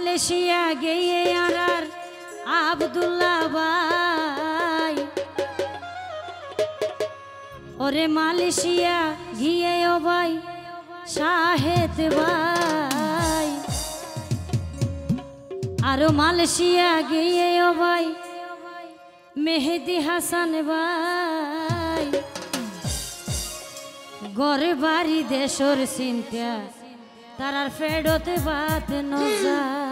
Malaysia গিয়ে আর আব্দুল্লাহ ভাই ওরে মালয়েশিয়া গিয়ে ও ভাই শাহেদ ভাই আরো মালয়েশিয়া গিয়ে ও ভাই মেহেদি হাসান ভাই গড় বাড়ি দেশর চিন্তা তারার ফেরতে বাত নজায়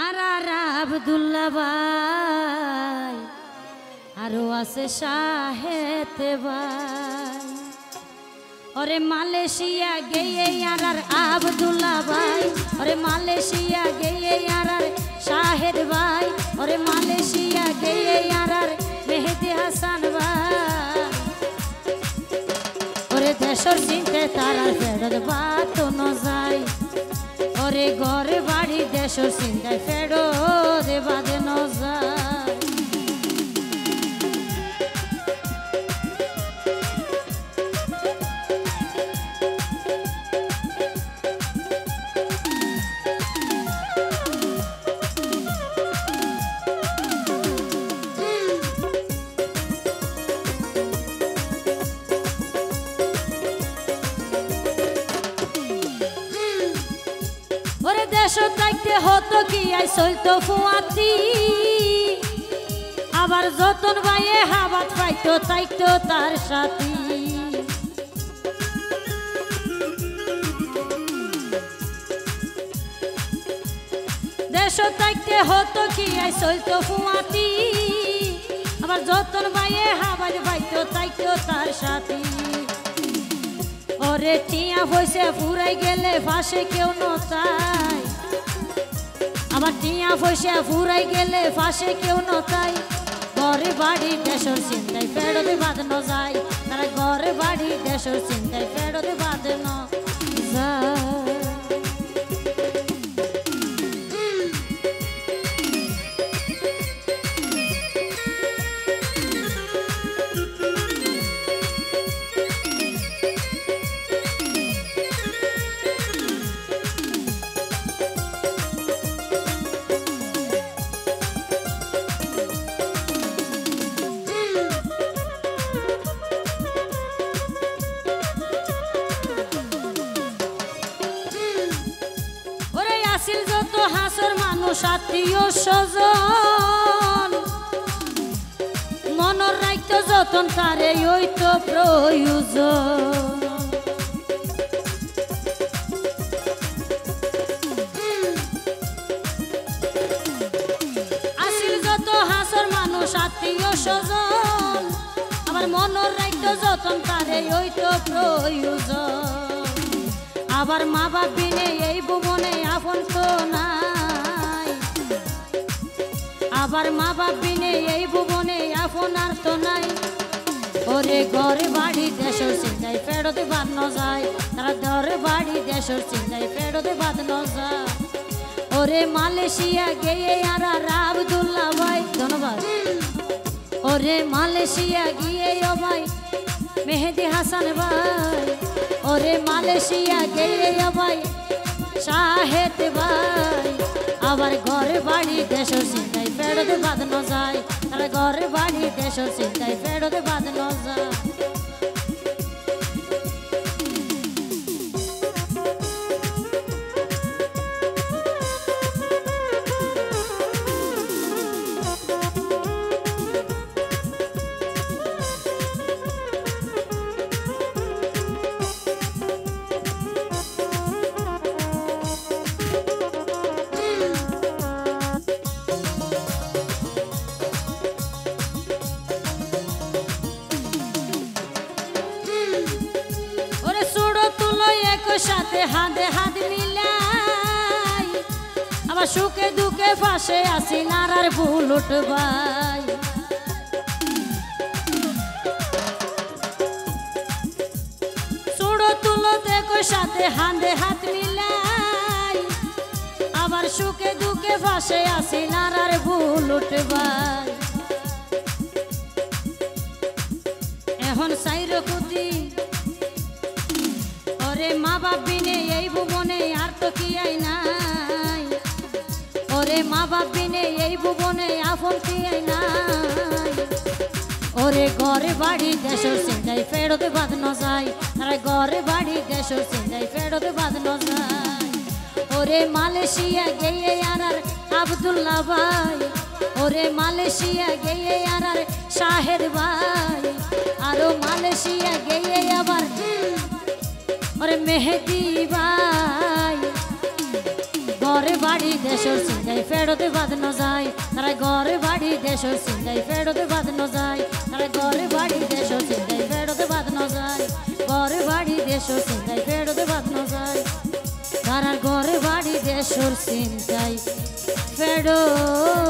আর আব্দুল্লাহ ভাই আরো আছে শাহেদ ভাই ওরে মালয়েশিয়া গিয়ে আর আব্দুল্লাহ ভাই ওরে মালয়েশিয়া গিয়ে আর শাহেদ ভাই ওরে মালয়েশিয়া গিয়ে আর মেহেদি হাসান ভাই ওরে দেশর চিনতে তারার ফেরত বাত নজায় ওরে ঘরে বাড়ি দেশর চিন্তায় ফেরত বাদ নজায় দেশ থাকতে হতো কি আই চলতো ফুয়াতি আবার যতন ভাইয়ে হাবাত পাইতো তাইতো তার সাথী দেশ থাকতে হতো কি আই চলতো ফুয়াতি আবার যতন ভাইয়ে হাবাত পাইতো তাইতো তার সাথী ওরে টিয়া পয়সা ফুরাই গেলে ফাঁসে কেউ নতাই আবার টিয়া পয়সা ফুরাই গেলে ফাঁসে কেউ নতাই ঘরে বাড়ি দেশর চিন্তায় ফেরতে বাদ ন যায় তারা ঘরে বাড়ি দেশর চিন্তায় ফেরতে বাদ ন যায় যত হাসর মানুষ আত্মীয় স্বজন মনের রাখতো যতন তারে ওই তো প্রয়োজন আসিল যত হাসর মানুষ আত্মীয় স্বজন আমার মনের রাখতো যতন তারে ওই তো প্রয়োজন আবার মা বাপ বিনে এই ভুবনে আপন তো নাই আবার মা বাপ বিনে এই ভুবনে আপন আর তো নাই ওরে ঘরে বাড়ি দেশর চিন্তায় ফেরতে বাদ ন যায় তারা ঘরে বাড়ি দেশর চিন্তায় ফেরতে বাদ ন যায় ওরে মালয়েশিয়া গিয়ে আর আব্দুল্লাহ ভাই ধন্যবাদ ওরে মালয়েশিয়া গিয়ে ও ভাই মেহেদি হাসান ভাই ওরে মালয়েশিয়া গিয়ে ভাই শাহেদ ভাই আবার ঘরে বাড়ি দেশর চিন্তায় ফেরতে বাদ ন যায় তারা ঘরে বাড়ি দেশর চিন্তায় ফেরতে বাদ ন যায় সাথে হাতে হাত মিলাই আবার সুখে দুঃখে ফাঁসে আসি নারার ভুল উঠবাই ছোড়ো তুলো দেখো সাথে হাতে হাত মিলাই আবার সুখে দুঃখে ফাঁসে আসি নারার ভুল উঠবাই এখন সাইর কুতি ওরে মা বাপ বিনে এই ভুবনে আর তো কি আই নাই ওরে মা বাপ বিনে এই ভুবনে আপন কি আই নাই ওরে ঘরে বাড়ি দেশর চিন্তাই ফেরত বাদ ন যায় তারা ঘরে বাড়ি দেশর চিন্তাই ফেরত বাদ ন যায় ওরে মালয়েশিয়া গিয়ে আর আব্দুল্লাহ ভাই ওরে মালয়েশিয়া গিয়ে আর শাহেদ ভাই আরো মালয়েশিয়া গিয়ে আবার ওরে মেহেদি ভাই ঘরে বাড়ি দেশর চিন্তাই ফেরত বাদ ন যায় তারা ঘরে বাড়ি দেশর চিন্তাই ফেরত বাদ ন যায় তারা ঘরে বাড়ি দেশর চিন্তাই ফেরত বাদ ন যায় ঘরে বাড়ি দেশর চিন্তাই ফেরত বাদ ন যায় তারা ঘরে বাড়ি দেশর চিন্তাই ফেরত